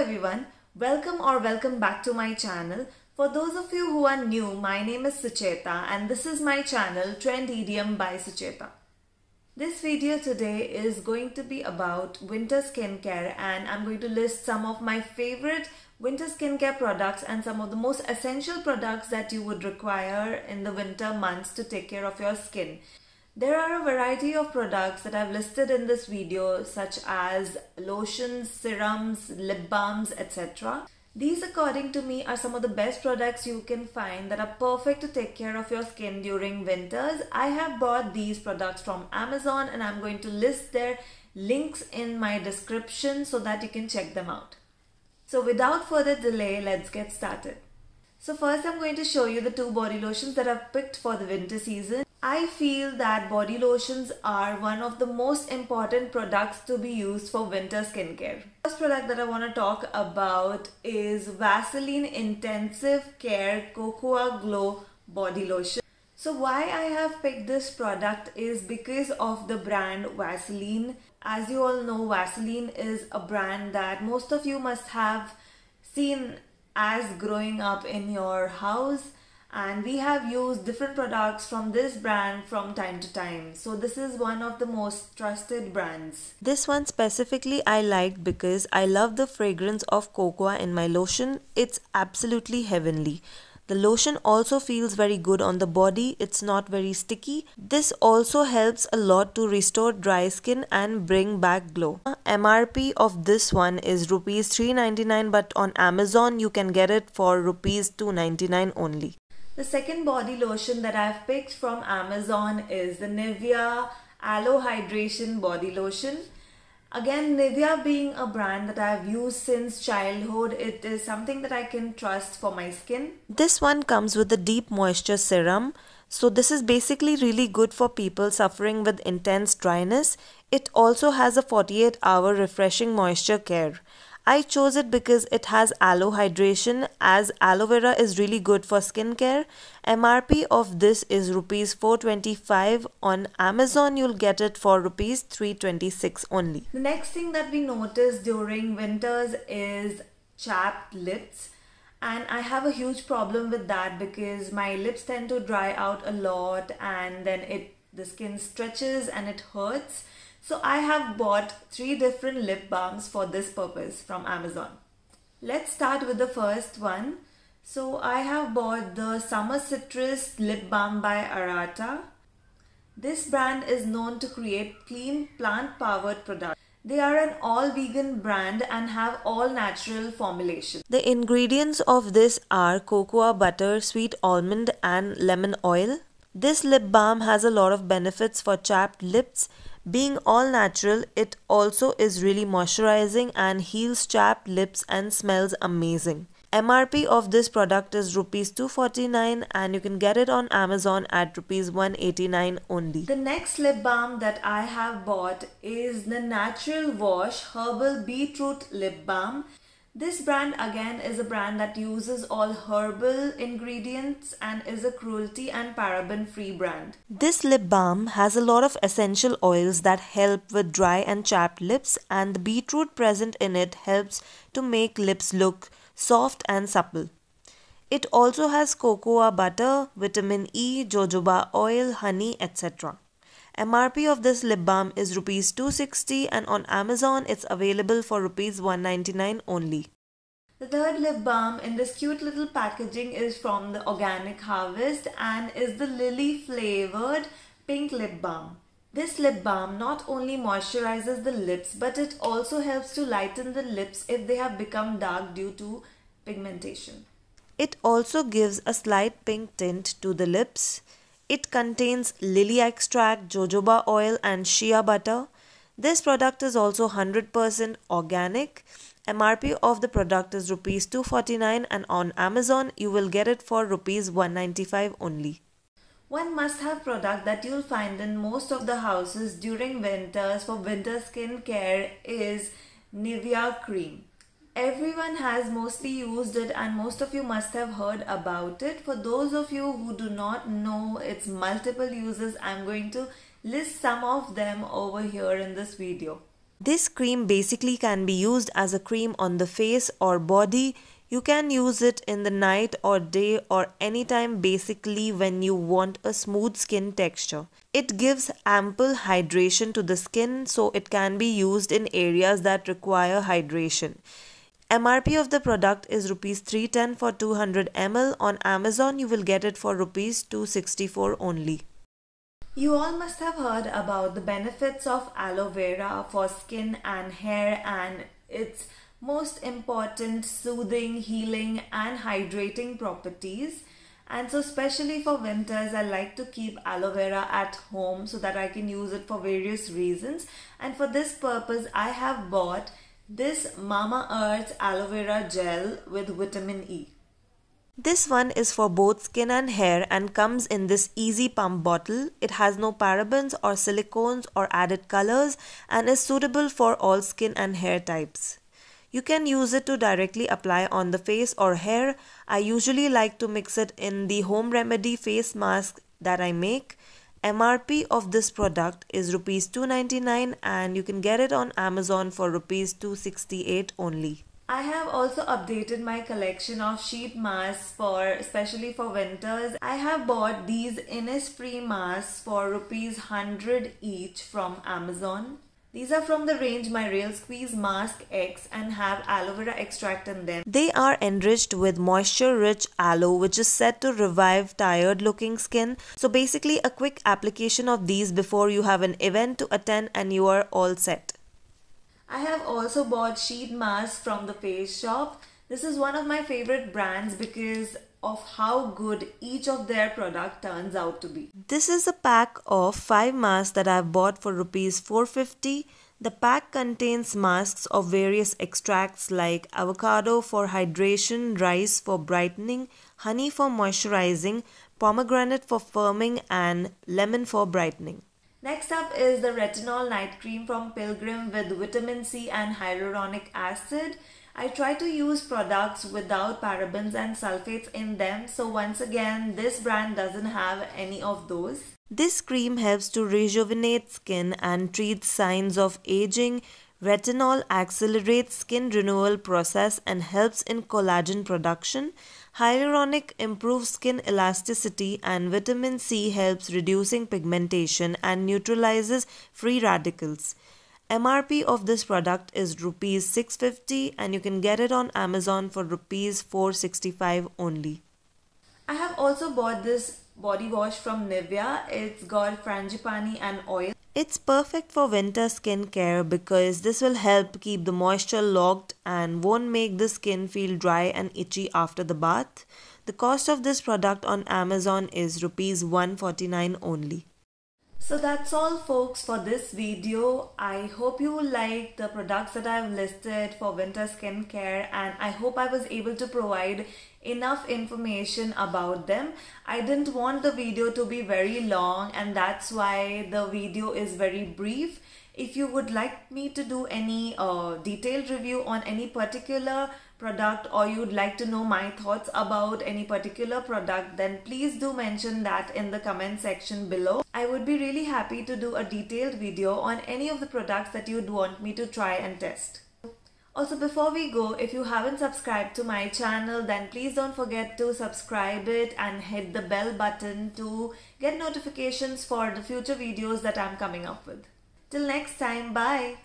everyone, welcome back to my channel. For those of you who are new, my name is Sucheta and this is my channel Trend Idiom by Sucheta. This video today is going to be about winter skincare and I'm going to list some of my favorite winter skincare products and some of the most essential products that you would require in the winter months to take care of your skin. There are a variety of products that I've listed in this video, such as lotions, serums, lip balms, etc. These, according to me, are some of the best products you can find that are perfect to take care of your skin during winters. I have bought these products from Amazon and I'm going to list their links in my description so that you can check them out. So without further delay, let's get started. So first I'm going to show you the two body lotions that I've picked for the winter season. I feel that body lotions are one of the most important products to be used for winter skincare. The first product that I want to talk about is Vaseline Intensive Care Cocoa Glow Body Lotion. So why I have picked this product is because of the brand Vaseline. As you all know, Vaseline is a brand that most of you must have seen as growing up in your house, and we have used different products from this brand from time to time. So this is one of the most trusted brands. This one specifically I liked because I love the fragrance of cocoa in my lotion. It's absolutely heavenly. The lotion also feels very good on the body. It's not very sticky. This also helps a lot to restore dry skin and bring back glow. MRP of this one is rupees 399, but on Amazon you can get it for rupees 299 only. The second body lotion that I've picked from Amazon is the Nivea Aloe Hydration Body Lotion. Again, Nivea being a brand that I've used since childhood, it is something that I can trust for my skin. This one comes with a deep moisture serum. So this is basically really good for people suffering with intense dryness. It also has a 48-hour refreshing moisture care. I chose it because it has aloe hydration, as aloe vera is really good for skincare. MRP of this is rupees 425. On Amazon you'll get it for rupees 326 only. The next thing that we notice during winters is chapped lips, and I have a huge problem with that because my lips tend to dry out a lot and then the skin stretches and it hurts. So I have bought 3 different lip balms for this purpose from Amazon. Let's start with the first one. So I have bought the Summer Citrus Lip Balm by Arata. This brand is known to create clean plant-powered products. They are an all-vegan brand and have all-natural formulation. The ingredients of this are cocoa butter, sweet almond and lemon oil. This lip balm has a lot of benefits for chapped lips. Being all natural, it also is really moisturizing and heals chapped lips and smells amazing. MRP of this product is rupees 249 and you can get it on Amazon at rupees 189 only. The next lip balm that I have bought is the Natural Wash Herbal Beetroot Lip Balm. This brand again is a brand that uses all herbal ingredients and is a cruelty and paraben free brand. This lip balm has a lot of essential oils that help with dry and chapped lips, and the beetroot present in it helps to make lips look soft and supple. It also has cocoa butter, vitamin E, jojoba oil, honey, etc. MRP of this lip balm is rupees 260 and on Amazon it's available for rupees 199 only. The third lip balm in this cute little packaging is from the Organic Harvest and is the Lily flavored pink lip balm. This lip balm not only moisturizes the lips, but it also helps to lighten the lips if they have become dark due to pigmentation. It also gives a slight pink tint to the lips. It contains lily extract, jojoba oil and shea butter. This product is also 100% organic. MRP of the product is rupees 249 and on Amazon you will get it for rupees 195 only. One must-have product that you'll find in most of the houses during winters for winter skin care is Nivea cream. Everyone has mostly used it and most of you must have heard about it. For those of you who do not know its multiple uses, I'm going to list some of them over here in this video. This cream basically can be used as a cream on the face or body. You can use it in the night or day or anytime, basically when you want a smooth skin texture. It gives ample hydration to the skin, so it can be used in areas that require hydration. MRP of the product is Rs 310 for 200 ml. On Amazon you will get it for Rs 264 only. You all must have heard about the benefits of aloe vera for skin and hair and its most important soothing, healing and hydrating properties. And so especially for winters, I like to keep aloe vera at home so that I can use it for various reasons. And for this purpose, I have bought this Mamaearth aloe vera gel with vitamin E. This one is for both skin and hair and comes in this easy pump bottle. It has no parabens or silicones or added colors and is suitable for all skin and hair types. You can use it to directly apply on the face or hair. I usually like to mix it in the home remedy face mask that I make. MRP of this product is Rs 299 and you can get it on Amazon for Rs 268 only. I have also updated my collection of sheet masks especially for winters. I have bought these Innisfree masks for Rs 100 each from Amazon. These are from the range My Real Squeeze Mask X and have aloe vera extract in them. They are enriched with moisture-rich aloe, which is said to revive tired-looking skin. So basically a quick application of these before you have an event to attend and you are all set. I have also bought sheet masks from the Face Shop. This is one of my favorite brands because of how good each of their product turns out to be. This is a pack of 5 masks that I have bought for Rs 450. The pack contains masks of various extracts like avocado for hydration, rice for brightening, honey for moisturizing, pomegranate for firming and lemon for brightening. Next up is the Retinol Night Cream from Pilgrim with vitamin C and hyaluronic acid. I try to use products without parabens and sulfates in them, so once again this brand doesn't have any of those. This cream helps to rejuvenate skin and treats signs of aging. Retinol accelerates skin renewal process and helps in collagen production. Hyaluronic improves skin elasticity and vitamin C helps reducing pigmentation and neutralizes free radicals. MRP of this product is Rs 650 and you can get it on Amazon for Rs 465 only. I have also bought this body wash from Nivea. It's got frangipani and oil. It's perfect for winter skincare because this will help keep the moisture locked and won't make the skin feel dry and itchy after the bath. The cost of this product on Amazon is Rs 149 only. So that's all folks for this video. I hope you like the products that I've listed for winter skincare and I hope I was able to provide enough information about them. I didn't want the video to be very long and that's why the video is very brief. If you would like me to do any detailed review on any particular product or you'd like to know my thoughts about any particular product, then please do mention that in the comment section below. I would be really happy to do a detailed video on any of the products that you'd want me to try and test. Also, before we go, if you haven't subscribed to my channel, then please don't forget to subscribe it and hit the bell button to get notifications for the future videos that I'm coming up with. Till next time, bye!